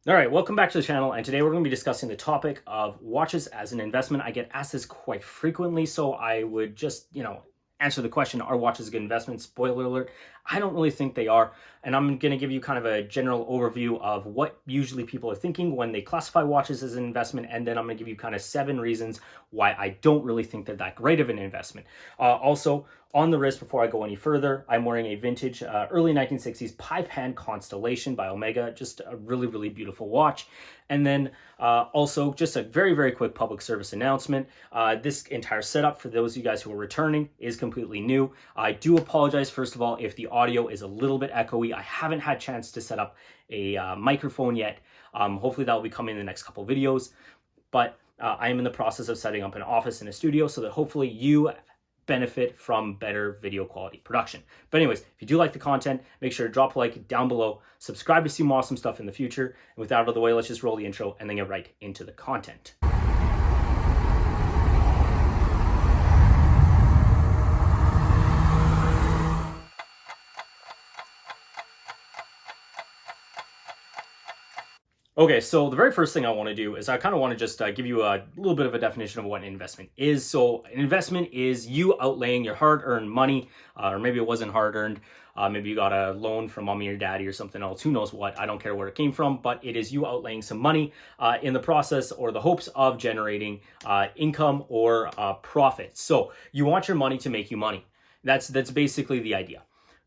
All right, welcome back to the channel, and today we're going to be discussing the topic of watches as an investment. I get asked this quite frequently, so I would just, answer the question, are watches a good investment? Spoiler alert, I don't really think they are, and I'm going to give you kind of a general overview of what usually people are thinking when they classify watches as an investment, and then I'm going to give you kind of 7 reasons why I don't really think they're that great of an investment. Also, on the wrist, before I go any further, I'm wearing a vintage early 1960s pipe hand Constellation by Omega, just a really, really beautiful watch. And then also just a very, very quick public service announcement. This entire setup, for those of you guys who are returning, is completely new. I do apologize, first of all, if the audio is a little bit echoey. I haven't had a chance to set up a microphone yet. Hopefully that will be coming in the next couple videos. But I am in the process of setting up an office and a studio so that hopefully you benefit from better video quality production. But anyways, if you do like the content, make sure to drop a like down below, subscribe to see more awesome stuff in the future. And with that out of the way, let's just roll the intro and then get right into the content. Okay, so the very first thing I want to do is I kind of want to just give you a little bit of a definition of what an investment is. So an investment is you outlaying your hard-earned money, or maybe it wasn't hard-earned. Maybe you got a loan from mommy or daddy or something else. Who knows what? I don't care where it came from, but it is you outlaying some money in the process or the hopes of generating income or profit. So you want your money to make you money. That's basically the idea.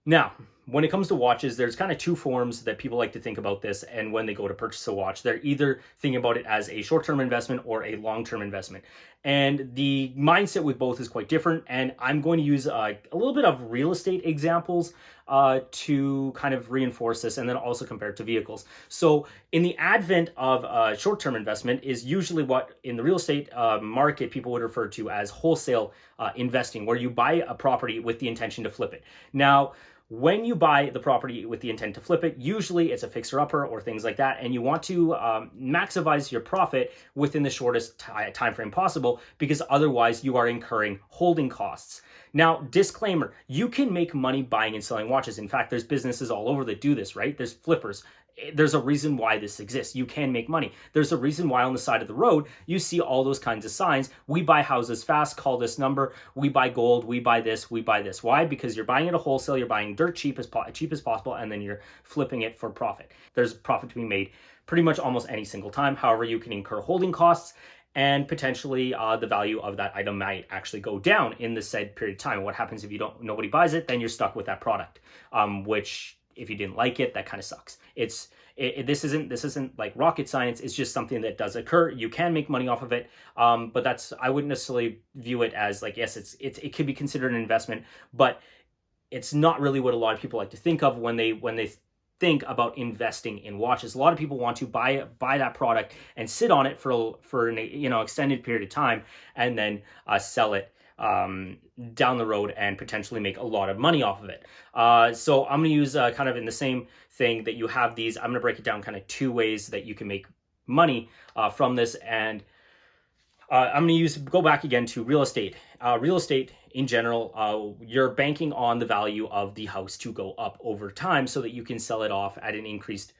Now, when it comes to watches, there's kind of 2 forms that people like to think about this. And when they go to purchase a watch, they're either thinking about it as a short-term investment or a long-term investment. And the mindset with both is quite different. And I'm going to use a little bit of real estate examples to kind of reinforce this, and then also compare it to vehicles. So in the advent of short-term investment is usually what in the real estate market people would refer to as wholesale investing, where you buy a property with the intention to flip it. Now, when you buy the property with the intent to flip it, usually it's a fixer-upper or things like that, and you want to maximize your profit within the shortest time frame possible, because otherwise you are incurring holding costs. Now, disclaimer, you can make money buying and selling watches. In fact, there's businesses all over that do this, right? There's flippers. There's a reason why this exists. You can make money. There's a reason why on the side of the road, you see all those kinds of signs. We buy houses fast, call this number. We buy gold, we buy this, we buy this. Why? Because you're buying it at wholesale, you're buying dirt cheap as possible, and then you're flipping it for profit. There's profit to be made pretty much almost any single time. However, you can incur holding costs, and potentially the value of that item might actually go down in the said period of time. What happens if nobody buys it? Then you're stuck with that product, which if you didn't like it, that kind of sucks. This isn't like rocket science. It's just something that does occur. You can make money off of it, but I wouldn't necessarily view it as like, yes, it could be considered an investment, but it's not really what a lot of people like to think of when they think about investing in watches. A lot of people want to buy that product and sit on it for an extended period of time, and then sell it down the road and potentially make a lot of money off of it. So I'm going to use kind of in the same thing that you have these. I'm going to break it down kind of 2 ways that you can make money from this. And I'm going to go back again to real estate. Real estate in general, you're banking on the value of the house to go up over time so that you can sell it off at an increased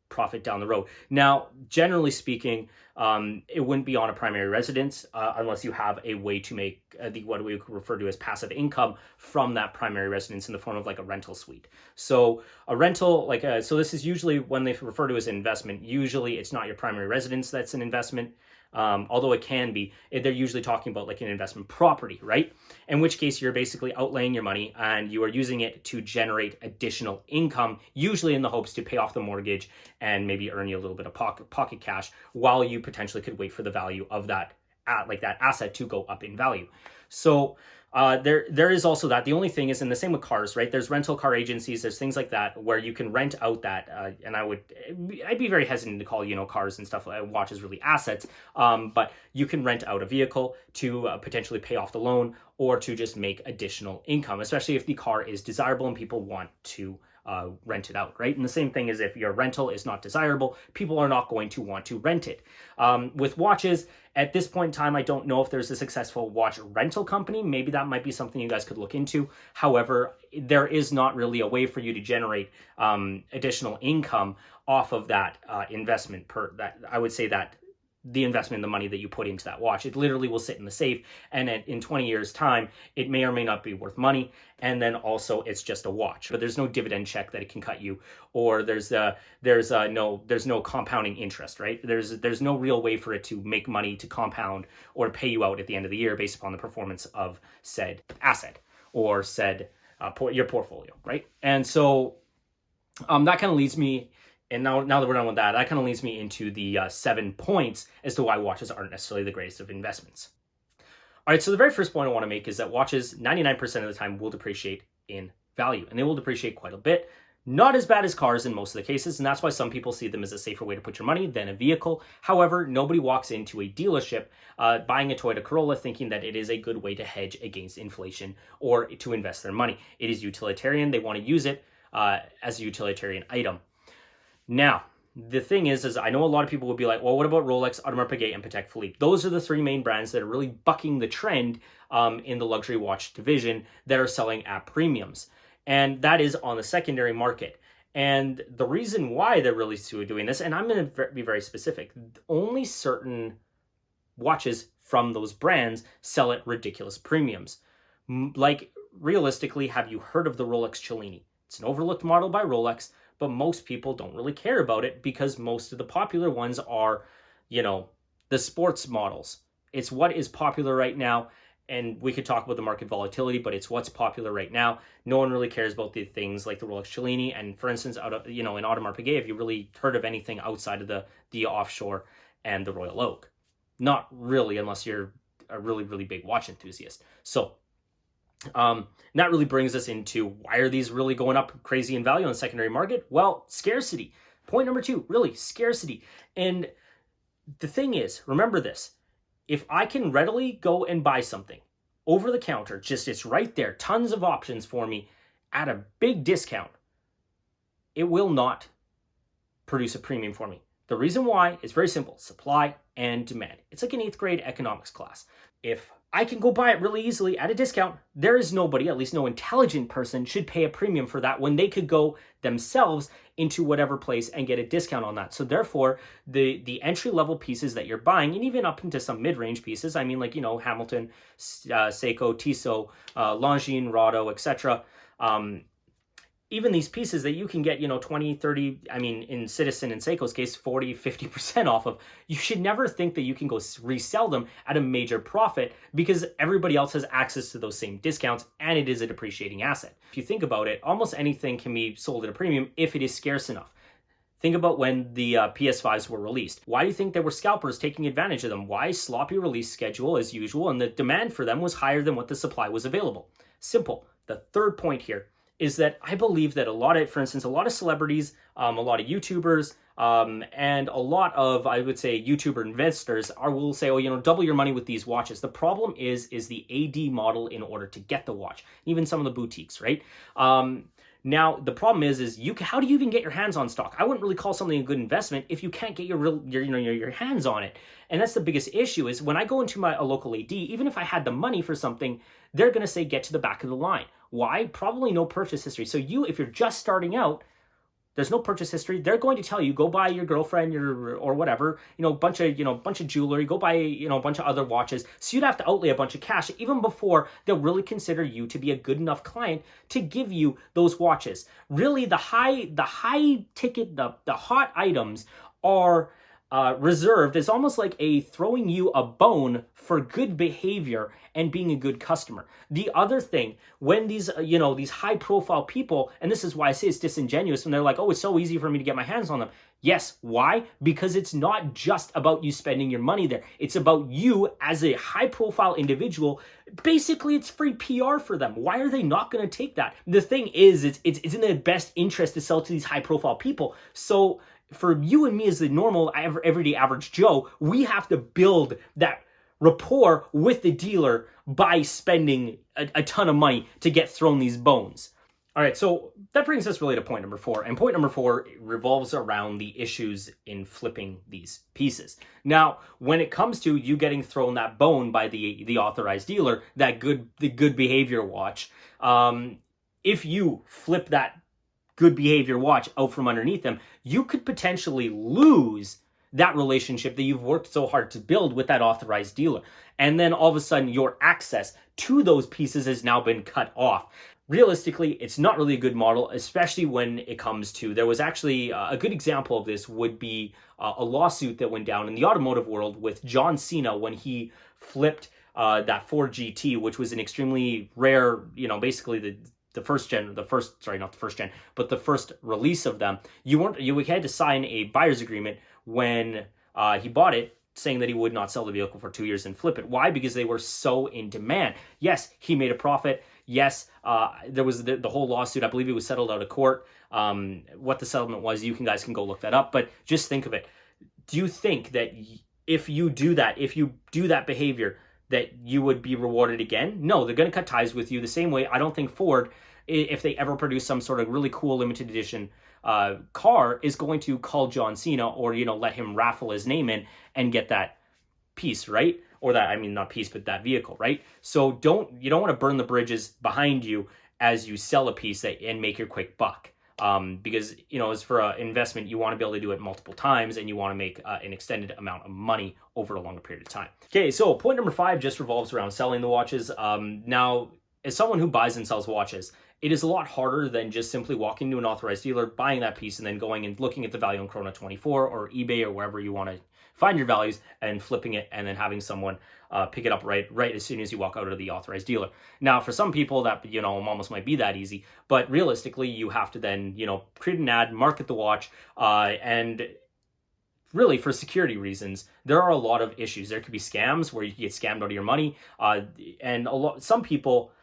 profit down the road. Now, generally speaking, it wouldn't be on a primary residence unless you have a way to make what we refer to as passive income from that primary residence in the form of like a rental suite. So a rental, so this is usually when they refer to as an investment. Usually it's not your primary residence that's an investment. Although it can be, they're usually talking about like an investment property, right? In which case you're basically outlaying your money and you are using it to generate additional income, usually in the hopes to pay off the mortgage and maybe earn you a little bit of pocket cash while you potentially could wait for the value of that asset to go up in value. So there is also that. The only thing is, and the same with cars, right? There's rental car agencies, there's things like that where you can rent out that, and I'd be very hesitant to call, cars and stuff, watches really assets, but you can rent out a vehicle to potentially pay off the loan or to just make additional income, especially if the car is desirable and people want to rent it out, right? And the same thing is if your rental is not desirable, people are not going to want to rent it. With watches, at this point in time, I don't know if there's a successful watch rental company. Maybe that might be something you guys could look into. However, there is not really a way for you to generate additional income off of that investment I would say that the investment, the money that you put into that watch. It literally will sit in the safe, and in 20 years time, it may or may not be worth money. And then also it's just a watch, but there's no dividend check that it can cut you, or there's no compounding interest, right? There's no real way for it to make money, to compound, or pay you out at the end of the year based upon the performance of said asset or said your portfolio, right? And so that kind of leads me. And now that we're done with that, that kind of leads me into the 7 points as to why watches aren't necessarily the greatest of investments. All right, so the very first point I want to make is that watches 99% of the time will depreciate in value, and they will depreciate quite a bit. Not as bad as cars in most of the cases, and that's why some people see them as a safer way to put your money than a vehicle. However, nobody walks into a dealership buying a Toyota Corolla thinking that it is a good way to hedge against inflation or to invest their money. It is utilitarian. They want to use it as a utilitarian item. Now, the thing is I know a lot of people would be like, well, what about Rolex, Audemars Piguet, and Patek Philippe? Those are the 3 main brands that are really bucking the trend in the luxury watch division that are selling at premiums. And that is on the secondary market. And the reason why they're really doing this, and I'm going to be very specific, only certain watches from those brands sell at ridiculous premiums. Like, realistically, have you heard of the Rolex Cellini? It's an overlooked model by Rolex, but most people don't really care about it because most of the popular ones are, the sports models. It's what is popular right now, and we could talk about the market volatility, but it's what's popular right now. No one really cares about the things like the Rolex Cellini, and for instance, in Audemars Piguet, have you really heard of anything outside of the offshore and the Royal Oak? Not really, unless you're a really, really big watch enthusiast. So that really brings us into, why are these really going up crazy in value on the secondary market? Well, scarcity. Point number 2, really, scarcity. And the thing is, remember this, if I can readily go and buy something over the counter, it's right there, tons of options for me at a big discount, it will not produce a premium for me. The reason why is very simple: supply and demand. It's like an 8th grade economics class. If I can go buy it really easily at a discount, there is nobody, at least no intelligent person, should pay a premium for that when they could go themselves into whatever place and get a discount on that. So therefore, the entry-level pieces that you're buying, and even up into some mid-range pieces, I mean, like, Hamilton, Seiko, Tissot, Longines, Rado, etc., even these pieces that you can get, 20, 30, I mean, in Citizen and Seiko's case, 40, 50% off of, you should never think that you can go resell them at a major profit because everybody else has access to those same discounts, and it is a depreciating asset. If you think about it, almost anything can be sold at a premium if it is scarce enough. Think about when the PS5s were released. Why do you think there were scalpers taking advantage of them? Why? Sloppy release schedule as usual, and the demand for them was higher than what the supply was available. Simple. The third point here is that I believe that a lot of celebrities, a lot of YouTubers, and a lot of, I would say, YouTuber investors will say, oh, double your money with these watches. The problem is the AD model in order to get the watch. Even some of the boutiques, right? Now, the problem is how do you even get your hands on stock? I wouldn't really call something a good investment if you can't get your hands on it. And that's the biggest issue, is when I go into a local AD, even if I had the money for something, they're going to say, get to the back of the line. Why? Probably no purchase history. So if you're just starting out, there's no purchase history. They're going to tell you, go buy your girlfriend or whatever, bunch of jewelry, go buy, a bunch of other watches. So you'd have to outlay a bunch of cash even before they'll really consider you to be a good enough client to give you those watches. Really, the high ticket, the hot items are reserved. Is almost like throwing you a bone for good behavior and being a good customer. The other thing, when these high profile people, and this is why I say it's disingenuous when they're like, oh, it's so easy for me to get my hands on them. Yes, why? Because it's not just about you spending your money there. It's about you as a high profile individual. Basically, it's free PR for them. Why are they not going to take that? The thing is, it's in their best interest to sell to these high profile people. So for you and me as the normal, everyday average Joe, we have to build that rapport with the dealer by spending a ton of money to get thrown these bones. All right, so that brings us really to point number 4. And point number 4 revolves around the issues in flipping these pieces. Now, when it comes to you getting thrown that bone by the authorized dealer, the good behavior watch, if you flip that good behavior watch out from underneath them, you could potentially lose that relationship that you've worked so hard to build with that authorized dealer. And then all of a sudden your access to those pieces has now been cut off. Realistically, it's not really a good model, especially when it comes to, there was actually a good example of this would be a lawsuit that went down in the automotive world with John Cena when he flipped that Ford GT, which was an extremely rare, basically the first release of them. You had to sign a buyer's agreement when he bought it, saying that he would not sell the vehicle for 2 years and flip it. Why? Because they were so in demand. Yes, he made a profit. Yes, there was the whole lawsuit. I believe it was settled out of court. What the settlement was, you guys can go look that up. But just think of it. Do you think that if you do that behavior, that you would be rewarded again? No, they're going to cut ties with you the same way. I don't think Ford, if they ever produce some sort of really cool limited edition car, is going to call John Cena or, let him raffle his name in and get that piece, right? Or not piece, but that vehicle, right? So you don't want to burn the bridges behind you as you sell a piece and make your quick buck. Because, as for an investment, you want to be able to do it multiple times and you want to make an extended amount of money over a longer period of time. Okay, so point number 5 just revolves around selling the watches. Now, as someone who buys and sells watches, it is a lot harder than just simply walking to an authorized dealer, buying that piece, and then going and looking at the value on Chrono24 or eBay or wherever you want to find your values and flipping it and then having someone pick it up right as soon as you walk out of the authorized dealer. Now, for some people that, almost might be that easy, but realistically, you have to then, create an ad, market the watch, and really for security reasons, there are a lot of issues. There could be scams where you get scammed out of your money, and some people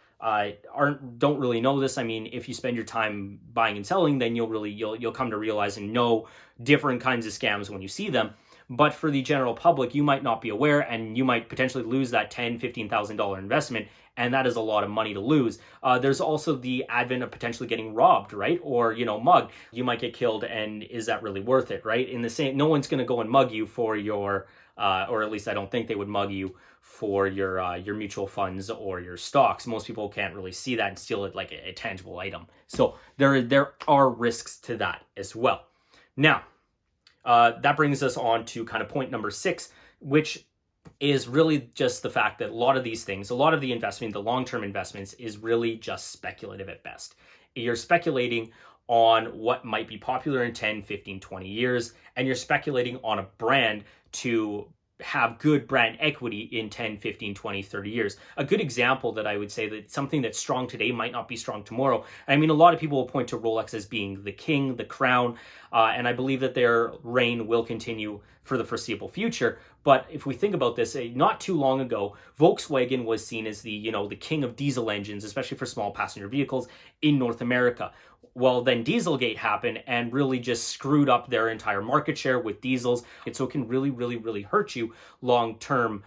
don't really know this. I mean, if you spend your time buying and selling, then you'll come to realize and know different kinds of scams when you see them. But for the general public, you might not be aware, and you might potentially lose that $10,000, $15,000 investment, and that is a lot of money to lose. There's also the advent of potentially getting robbed, right? Or, mugged. You might get killed, and is that really worth it, right? No one's going to go and mug you for your, or at least I don't think they would mug you for your mutual funds or your stocks. Most people can't really see that and steal it like a tangible item. So there are risks to that as well. Now, that brings us on to kind of point number 6, which is really just the fact that a lot of these things, a lot of the investment, the long-term investments, is really just speculative at best. You're speculating on what might be popular in 10, 15, 20 years, and you're speculating on a brand to have good brand equity in 10, 15, 20, 30 years. A good example that I would say that something that's strong today might not be strong tomorrow. I mean, a lot of people will point to Rolex as being the king, the crown, and I believe that their reign will continue for the foreseeable future. But if we think about this, not too long ago, Volkswagen was seen as the king of diesel engines, especially for small passenger vehicles in North America. Well, then Dieselgate happened and really just screwed up their entire market share with diesels. And so it can really, really, really hurt you long term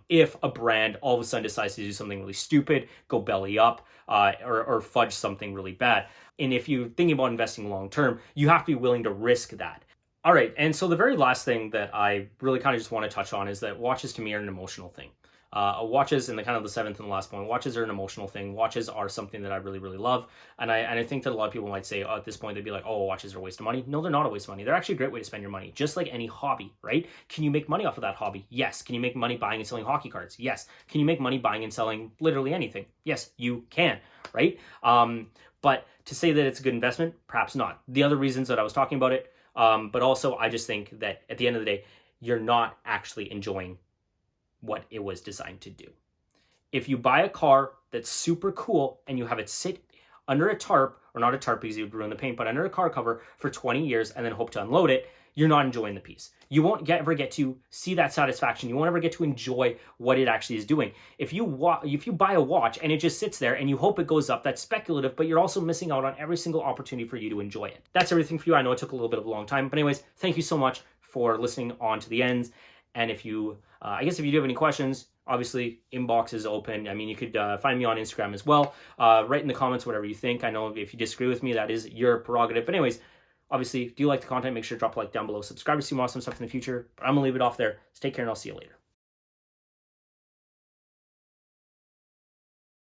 if a brand all of a sudden decides to do something really stupid, go belly up, or fudge something really bad. And if you're thinking about investing long term, you have to be willing to risk that. All right, and so the very last thing that I really kind of just want to touch on is that watches to me are an emotional thing. Watches, and the kind of the 7th and last point, watches are an emotional thing. Watches are something that I really, really love. And I think that a lot of people might say, at this point, they'd be like, oh, watches are a waste of money. No, they're not a waste of money. They're actually a great way to spend your money, just like any hobby, right? Can you make money off of that hobby? Yes. Can you make money buying and selling hockey cards? Yes. Can you make money buying and selling literally anything? Yes, you can, right? But to say that it's a good investment, perhaps not. The other reasons that I was talking about it, but also I just think that at the end of the day, you're not actually enjoying what it was designed to do. If you buy a car that's super cool and you have it sit under a tarp, or not a tarp because you would ruin the paint, but under a car cover for 20 years and then hope to unload it, you're not enjoying the piece. You won't ever get to see that satisfaction. You won't ever get to enjoy what it actually is doing. If you buy a watch and it just sits there and you hope it goes up, that's speculative, but you're also missing out on every single opportunity for you to enjoy it. That's everything for you. I know it took a little bit of a long time, but anyways, thank you so much for listening on to the ends. And if you, I guess if you do have any questions, obviously inbox is open. I mean, you could find me on Instagram as well. Write in the comments whatever you think. I know if you disagree with me, that is your prerogative. But anyways, obviously, if you like the content, make sure to drop a like down below. Subscribe to see more awesome stuff in the future. But I'm going to leave it off there. So take care and I'll see you later.